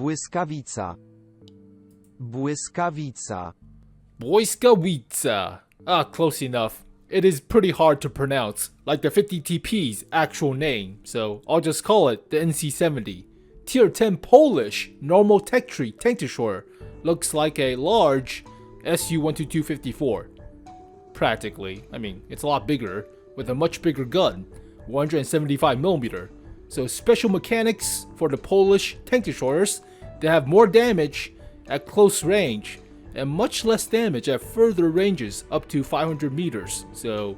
Błyskawica. Błyskawica. Błyskawica. Ah, close enough. It is pretty hard to pronounce, like the 50TP's actual name, so I'll just call it the NC-70. Tier 10 Polish normal tech tree tank destroyer looks like a large SU-122-54. Practically. I mean, it's a lot bigger, with a much bigger gun, 175mm. So special mechanics for the Polish tank destroyers, they have more damage at close range, and much less damage at further ranges up to 500 meters. So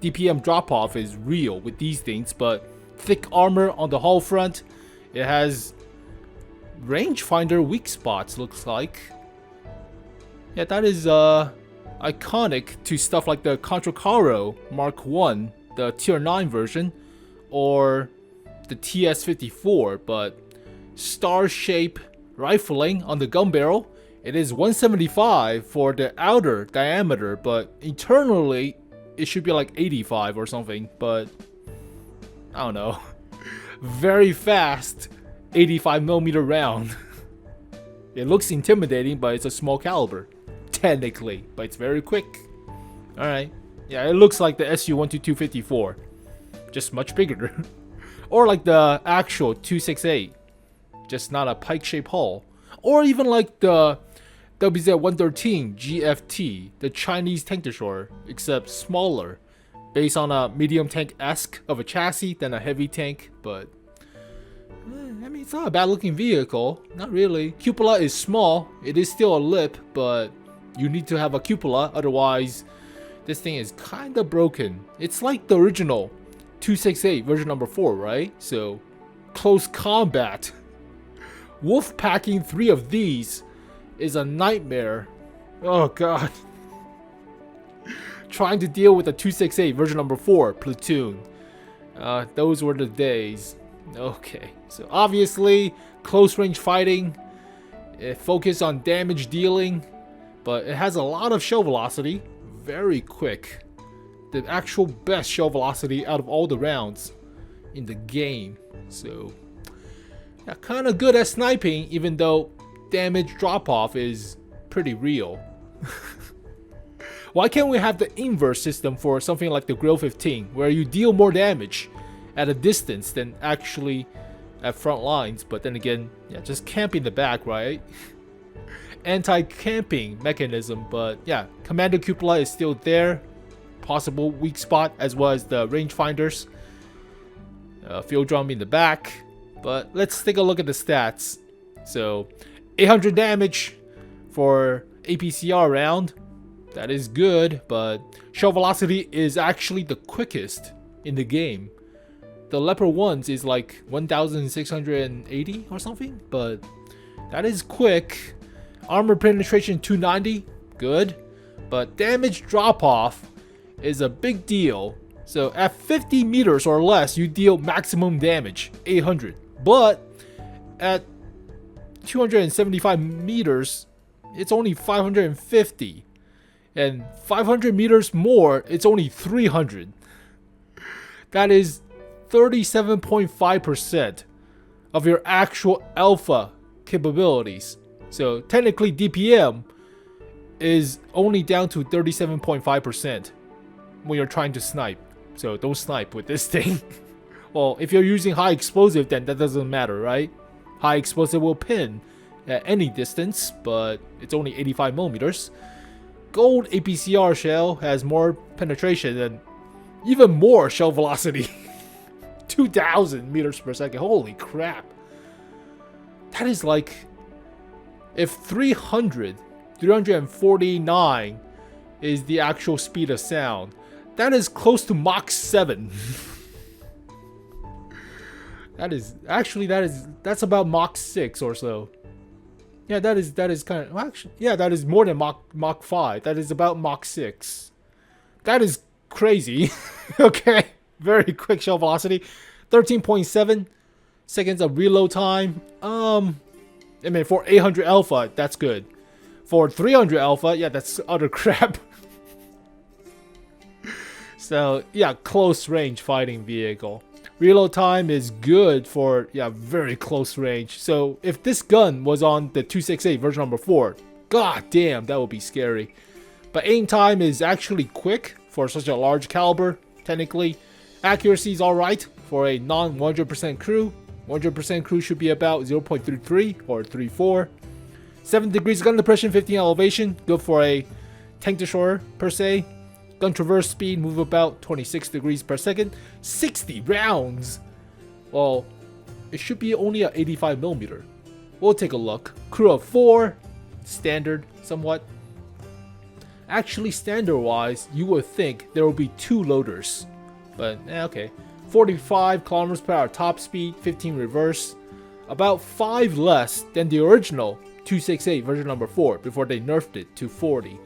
DPM drop-off is real with these things, but thick armor on the hull front. It has rangefinder weak spots, looks like. Yeah, that is iconic to stuff like the Contracaro Mark I, the Tier 9 version, or the TS-54, but star shape rifling on the gun barrel. It is 175 for the outer diameter, but internally it should be like 85 or something, but I don't know. Very fast 85mm round. It looks intimidating, but it's a small caliber, technically, but it's very quick. Alright, yeah, it looks like the SU-122-54, just much bigger. Or like the actual 268, just not a pike-shaped hull. Or even like the WZ-113 GFT, the Chinese tank destroyer, except smaller, based on a medium tank-esque of a chassis than a heavy tank, but I mean, it's not a bad looking vehicle, not really. Cupola is small, it is still a lip, but you need to have a cupola, otherwise this thing is kinda broken. It's like the original 268 version number 4, right? So, close combat. Wolf packing 3 of these is a nightmare. Oh god. Trying to deal with a 268 version number 4 platoon. Those were the days. Okay, so obviously close range fighting. It focuses on damage dealing, but it has a lot of shell velocity. Very quick. The actual best shell velocity out of all the rounds in the game. So yeah, kind of good at sniping, even though damage drop-off is pretty real. Why can't we have the inverse system for something like the 𝗕l𝘆𝘆-15, where you deal more damage at a distance than actually at front lines? But then again, yeah, just camping the back, right? Anti-camping mechanism, but yeah, Commander Cupola is still there. Possible weak spot, as well as the rangefinders. Field drum in the back. But let's take a look at the stats. So 800 damage for APCR round. That is good, but shell velocity is actually the quickest in the game. The Leopard 1's is like 1680 or something, but that is quick. Armor penetration 290, good. But damage drop-off is a big deal. So at 50 meters or less, you deal maximum damage, 800. But at 275 meters, it's only 550. And 500 meters more, it's only 300. That is 37.5% of your actual alpha capabilities. So technically DPM is only down to 37.5% when you're trying to snipe. So don't snipe with this thing. Well, if you're using high explosive, then that doesn't matter, right? High explosive will pin at any distance, but it's only 85mm. Gold APCR shell has more penetration and even more shell velocity. 2000 meters per second. Holy crap. That is like, if 349 is the actual speed of sound, that is close to Mach 7. That's about Mach 6 or so. Yeah, that is kind of, well, actually, yeah, that is more than Mach 5. That is about Mach 6. That is crazy. Okay, very quick shell velocity. 13.7 seconds of reload time. I mean, for 800 alpha, that's good. For 300 alpha, yeah, that's utter crap. So yeah, close range fighting vehicle. Reload time is good for, yeah, very close range. So if this gun was on the 268 version number 4, god damn, that would be scary. But aim time is actually quick for such a large caliber, technically. Accuracy is alright for a non-100% crew. 100% crew should be about 0.33 or 34. 7 degrees gun depression, 15 elevation, good for a tank destroyer per se. Gun traverse speed, move about 26 degrees per second. 60 rounds! Well, it should be only at 85mm. We'll take a look. Crew of 4, standard somewhat. Actually, standard-wise, you would think there will be 2 loaders. But, okay. 45 km/h top speed, 15 reverse. About 5 less than the original 268 version number 4 before they nerfed it to 40.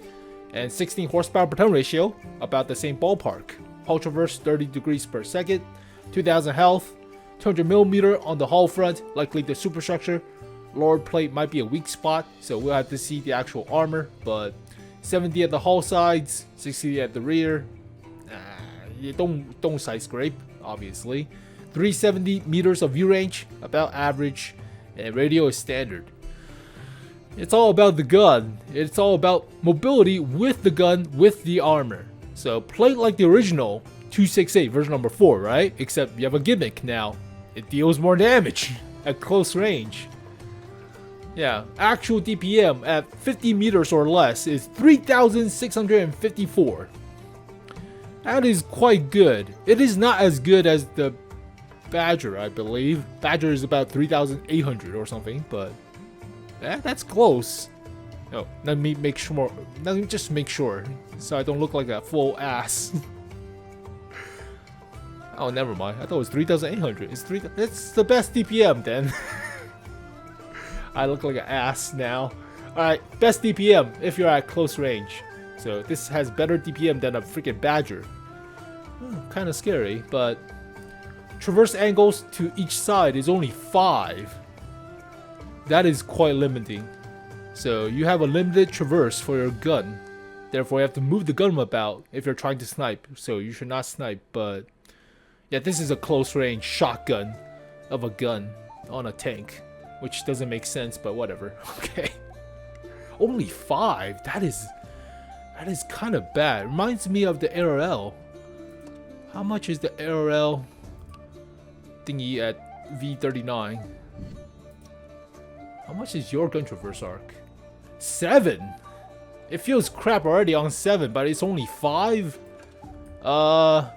And 16 horsepower per ton ratio, about the same ballpark. Hull traverse 30 degrees per second, 2000 health, 200mm on the hull front, likely the superstructure. Lower plate might be a weak spot, so we'll have to see the actual armor, but 70 at the hull sides, 60 at the rear. You don't side scrape, obviously. 370 meters of view range, about average, and radio is standard. It's all about the gun. It's all about mobility with the gun, with the armor. So play it like the original 268 version number 4, right? Except you have a gimmick now. It deals more damage at close range. Yeah, actual DPM at 50 meters or less is 3,654. That is quite good. It is not as good as the Badger, I believe. Badger is about 3,800 or something, but that's close. Oh, let me make sure. Let me just make sure, so I don't look like a full ass. Oh, never mind. I thought it was 3,800. It's 3. It's the best DPM then. I look like an ass now. All right, best DPM if you're at close range. So this has better DPM than a freaking Badger. Kind of scary, but traverse angles to each side is only 5. That is quite limiting. So you have a limited traverse for your gun. Therefore, you have to move the gun about if you're trying to snipe. So you should not snipe, but yeah, this is a close range shotgun of a gun on a tank, which doesn't make sense, but whatever. Okay. Only 5. That is kind of bad. Reminds me of the ARL. How much is the ARL thingy at V39? How much is your gun traverse arc? 7. It feels crap already on 7, but it's only 5. Yeah,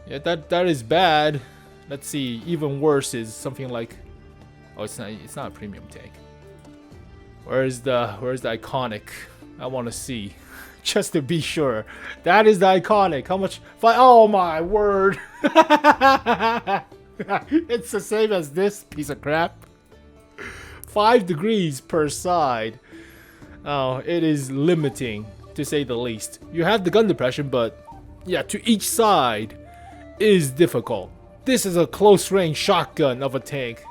that is bad. Let's see. Even worse is something like. Oh, it's not a premium tank. Where's the iconic? I want to see. Just to be sure. That is the iconic. How much? Oh my word. It's the same as this piece of crap. 5 degrees per side. Oh, it is limiting, to say the least. You have the gun depression, but yeah, to each side is difficult. This is a close range shotgun of a tank.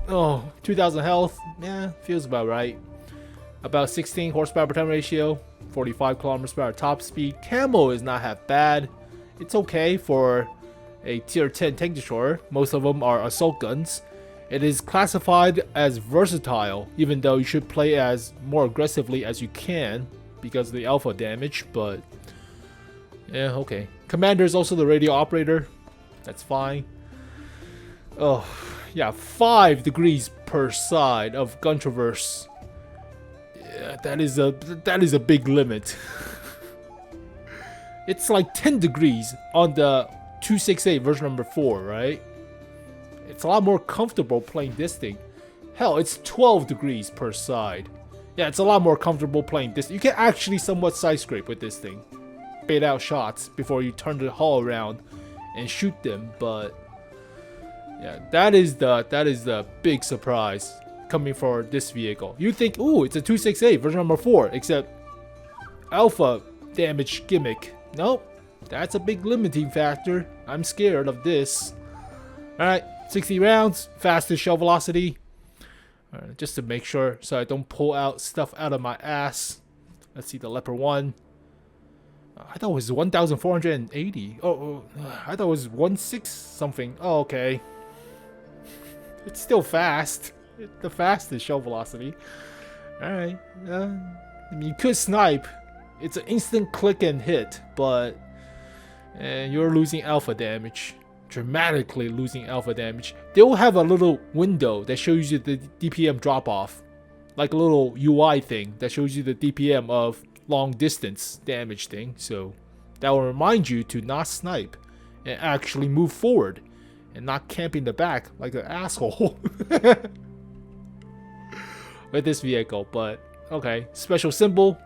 Oh, 2000 health. Yeah, feels about right. About 16 horsepower per ton ratio. 45 km/h top speed. Camo is not half bad. It's okay for a tier 10 tank destroyer. Most of them are assault guns. It is classified as versatile, even though you should play as more aggressively as you can because of the alpha damage, but yeah, okay. Commander is also the radio operator. That's fine. Oh, yeah, 5 degrees per side of gun traverse. Yeah, that is a big limit. It's like 10 degrees on the 268 version number 4, right? It's a lot more comfortable playing this thing. Hell, it's 12 degrees per side. Yeah, it's a lot more comfortable playing this. You can actually somewhat side scrape with this thing. Bait out shots before you turn the hull around and shoot them, but yeah, that is the big surprise coming for this vehicle. You think, ooh, it's a 268 version number 4, except alpha damage gimmick. Nope, that's a big limiting factor. I'm scared of this. Alright, 60 rounds, fastest shell velocity. Alright, just to make sure so I don't pull out stuff out of my ass. Let's see the Leopard 1. I thought it was 1,480. I thought it was 16 something. Oh, okay. It's still fast. The fastest shell velocity. Alright. I mean, you could snipe. It's an instant click and hit, but you're losing alpha damage. Dramatically losing alpha damage. They will have a little window that shows you the DPM drop off. Like a little UI thing that shows you the DPM of long distance damage thing. So that will remind you to not snipe and actually move forward and not camp in the back like an asshole with this vehicle. But okay, special symbol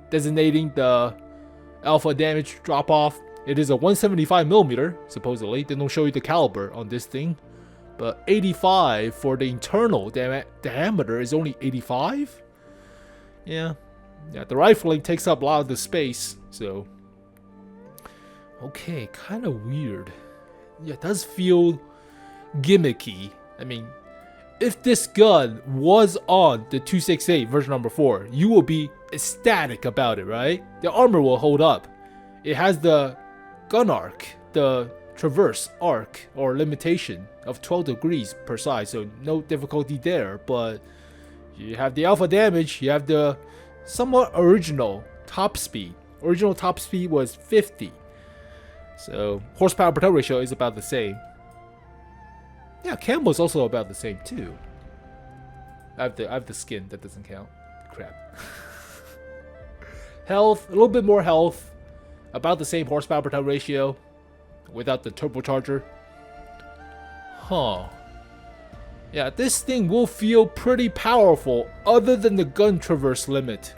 designating the alpha damage drop off. It is a 175mm supposedly. They don't show you the caliber on this thing, but 85 for the internal diameter is only 85. Yeah, the rifling takes up a lot of the space, so okay, kind of weird. Yeah, it does feel gimmicky. I mean, if this gun was on the 268 version number 4, you will be ecstatic about it, right? The armor will hold up. It has the gun arc, the traverse arc or limitation of 12 degrees per side, so no difficulty there. But you have the alpha damage, you have the somewhat original top speed. Original top speed was 50. So horsepower per tail ratio is about the same. Yeah, camo is also about the same too. I have the skin, that doesn't count. Crap. Health, a little bit more health. About the same horsepower per tail ratio without the turbocharger. Huh. Yeah, this thing will feel pretty powerful other than the gun traverse limit.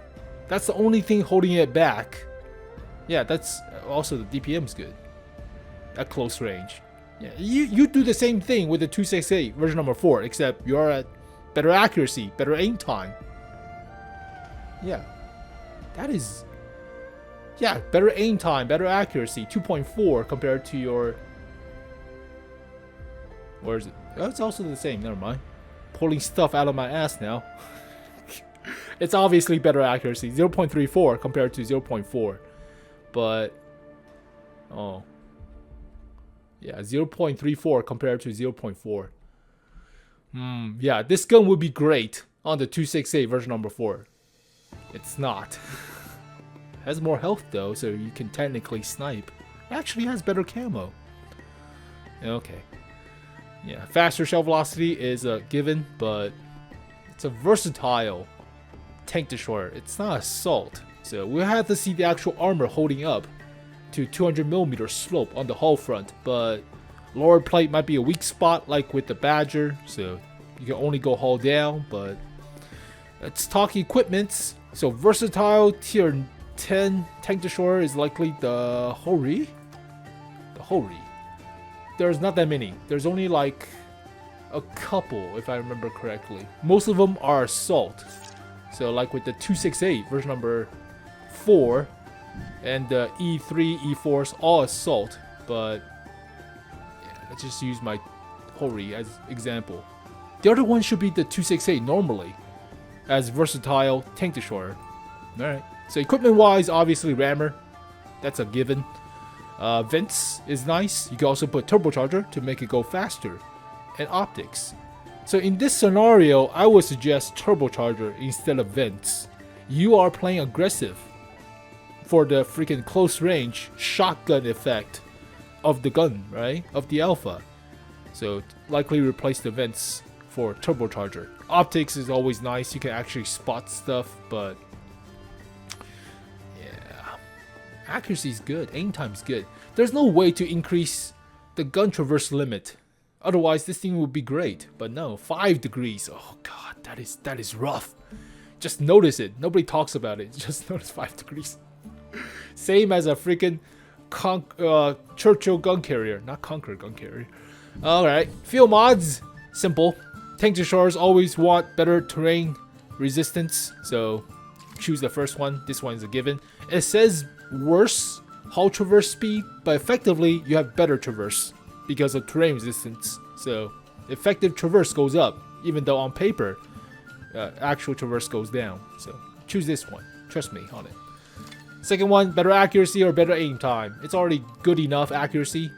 That's the only thing holding it back. Yeah, that's also the DPM's good at close range. Yeah, you do the same thing with the 268 version number 4, except you're at better accuracy, better aim time. Yeah, that is... Yeah, better aim time, better accuracy, 2.4 compared to your... Where is it? Oh, it's also the same, never mind. Pulling stuff out of my ass now. It's obviously better accuracy, 0.34 compared to 0.4. But... Oh. Yeah, 0.34 compared to 0.4. Yeah, this gun would be great on the 268 version number 4. It's not. Has more health though, so you can technically snipe. It actually has better camo. Okay. Yeah, faster shell velocity is a given, but it's a versatile tank destroyer. It's not assault, so we'll have to see the actual armor holding up to 200mm slope on the hull front. But lower plate might be a weak spot, like with the Badger, so you can only go hull down. But let's talk equipments. So versatile tier 10 tank destroyer is likely the 𝗕l𝘆𝘀𝗶𝗰. The 𝗕l𝘆𝘆𝘀𝗶𝗰. There's not that many. There's only like a couple, if I remember correctly. Most of them are assault. So like with the 268 version number 4 and the E3, E4s, all assault. But yeah, let's just use my 𝗕l𝘆𝘆𝘆𝘆 as example. The other one should be the 268 normally as versatile tank destroyer. Alright. So equipment wise, obviously rammer, that's a given. Vents is nice. You can also put turbocharger to make it go faster. And optics. So in this scenario, I would suggest turbocharger instead of vents. You are playing aggressive for the freaking close range shotgun effect of the gun, right? Of the alpha. So likely replace the vents for turbocharger. Optics is always nice. You can actually spot stuff, but accuracy is good, aim time is good. There's no way to increase the gun traverse limit. Otherwise, this thing would be great. But no, 5 degrees. Oh god, that is rough. Just notice it. Nobody talks about it. Just notice 5 degrees. Same as a freaking Churchill gun carrier, not Conqueror gun carrier. All right, field mods, simple. Tank destroyers always want better terrain resistance, so choose the first one. This one is a given. It says worse hull traverse speed, but effectively you have better traverse because of terrain resistance. So effective traverse goes up, even though on paper actual traverse goes down. So choose this one. Trust me on it. Second one, better accuracy or better aim time. It's already good enough accuracy,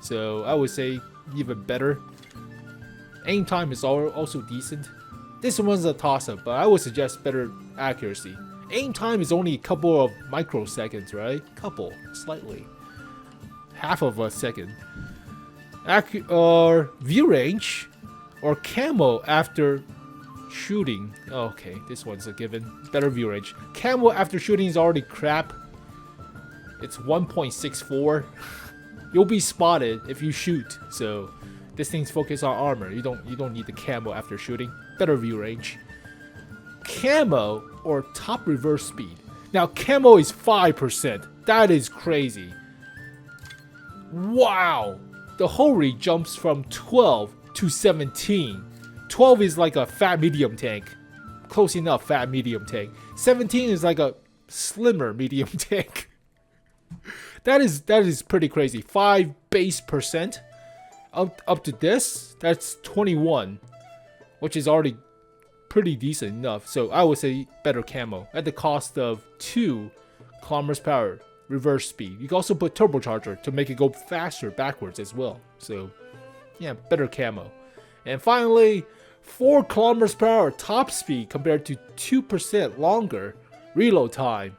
so I would say even better. Aim time is also decent. This one's a toss-up, but I would suggest better accuracy. Aim time is only a couple of microseconds, right? Couple, slightly. Half of a second. Or view range, or camo after shooting. Okay, this one's a given. Better view range. Camo after shooting is already crap. It's 1.64. You'll be spotted if you shoot. So this thing's focused on armor. You don't need the camo after shooting. Better view range. Camo or top reverse speed. Now camo is 5%. That is crazy. Wow. The Hori jumps from 12 to 17. 12 is like a fat medium tank. Close enough fat medium tank. 17 is like a slimmer medium tank. That is pretty crazy. 5 base percent up to this. That's 21, which is already pretty decent enough. So I would say better camo at the cost of 2 km/h reverse speed. You can also put turbocharger to make it go faster backwards as well. So yeah, better camo. And finally, 4 km/h top speed compared to 2% longer reload time.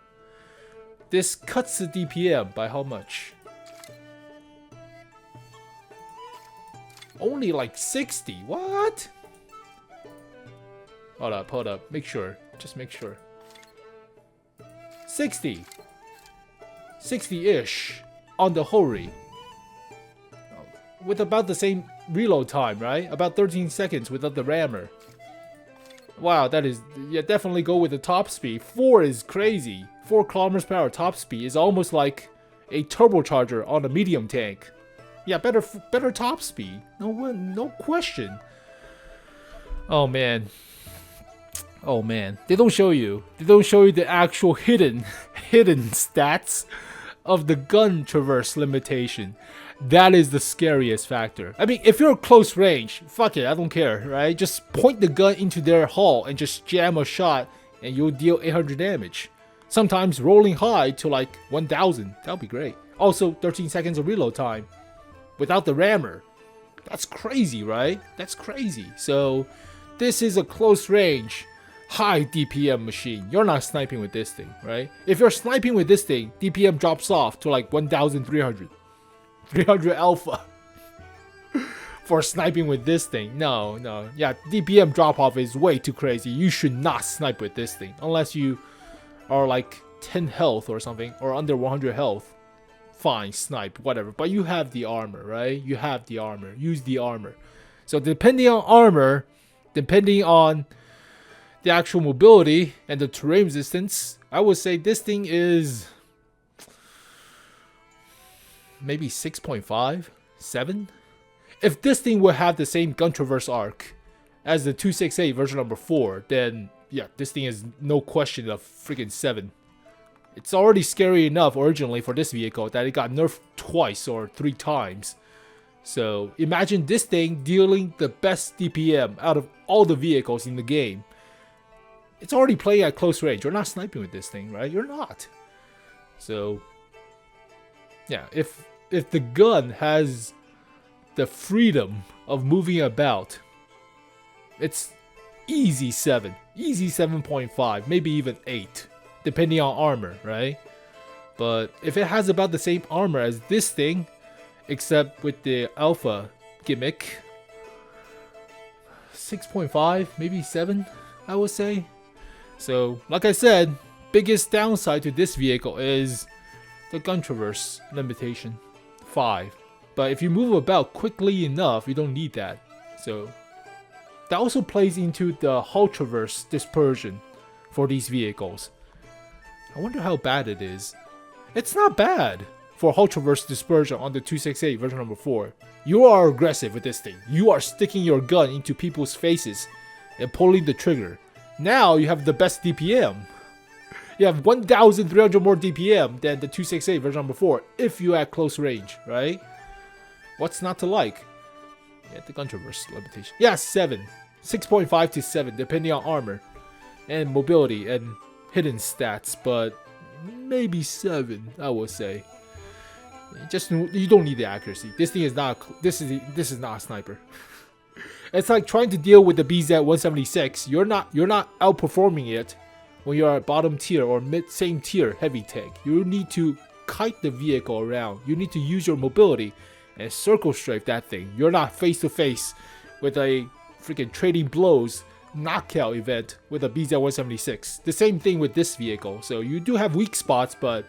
This cuts the DPM by how much? Only like 60. What? Hold up. Make sure. Just make sure. 60. 60-ish on the Hori. With about the same reload time, right? About 13 seconds without the rammer. Wow, that is... Yeah, definitely go with the top speed. 4 is crazy. 4 km/h top speed is almost like a turbocharger on a medium tank. Yeah, better top speed. No question. Oh man. Oh man. They don't show you the actual hidden stats of the gun traverse limitation. That is the scariest factor. I mean, if you're close range, fuck it, I don't care, right? Just point the gun into their hull and just jam a shot and you'll deal 800 damage. Sometimes rolling high to like 1000. That would be great. Also, 13 seconds of reload time without the rammer. That's crazy, right? That's crazy. So, this is a close range, high DPM machine. You're not sniping with this thing, right? If you're sniping with this thing, DPM drops off to like 1300. 300 alpha for sniping with this thing. No. Yeah, DPM drop off is way too crazy. You should not snipe with this thing unless you are like 10 health or something, or under 100 health. Fine, snipe, whatever. But you have the armor, right? You have the armor. Use the armor. So depending on armor, depending on the actual mobility and the terrain resistance, I would say this thing is maybe 6.5, 7. If this thing would have the same gun traverse arc as the 268 version number 4, then yeah, this thing is no question of freaking 7. It's already scary enough originally for this vehicle that it got nerfed twice or 3 times. So imagine this thing dealing the best DPM out of all the vehicles in the game. It's already playing at close range. You're not sniping with this thing, right? You're not. So yeah, if the gun has the freedom of moving about, it's easy 7, easy 7.5, maybe even 8, depending on armor, right? But if it has about the same armor as this thing, except with the alpha gimmick, 6.5, maybe 7, I would say. So, like I said, biggest downside to this vehicle is the gun traverse limitation, 5. But if you move about quickly enough, you don't need that. So that also plays into the hull traverse dispersion for these vehicles. I wonder how bad it is. It's not bad for hull traverse dispersion on the 268 version number 4. You are aggressive with this thing. You are sticking your gun into people's faces and pulling the trigger. Now you have the best DPM. You have 1,300 more DPM than the 268 version number 4 if you at close range, right? What's not to like? Yeah, the gun traverse limitation. Yeah, 7. 6.5 to 7, depending on armor and mobility and hidden stats. But maybe 7, I would say. Just you don't need the accuracy. This thing is not. This is not a sniper. It's like trying to deal with the BZ-176. You're not outperforming it when you're at bottom tier or same tier heavy tank. You need to kite the vehicle around. You need to use your mobility and circle strafe that thing. You're not face to face with a freaking trading blows knockout event with a BZ-176. The same thing with this vehicle. So you do have weak spots, but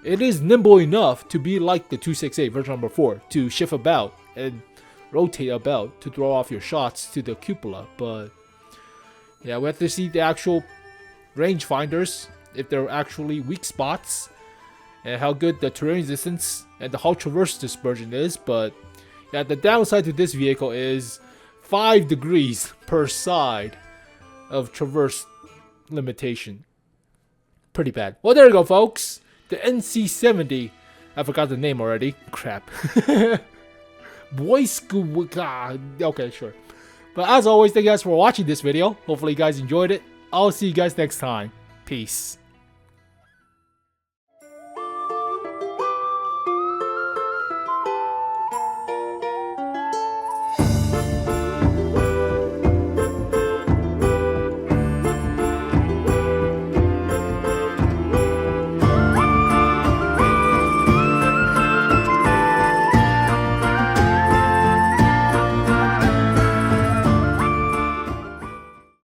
it is nimble enough to be like the 268 version number 4 to shift about and rotate about to throw off your shots to the cupola. But yeah, we have to see the actual rangefinders, if they're actually weak spots, and how good the terrain resistance and the hull traverse dispersion is. But yeah, the downside to this vehicle is 5 degrees per side of traverse limitation. Pretty bad. Well, there you go, folks. The NC-70. I forgot the name already. Crap. Błyskawica. Okay, sure. But as always, thank you guys for watching this video. Hopefully you guys enjoyed it. I'll see you guys next time. Peace.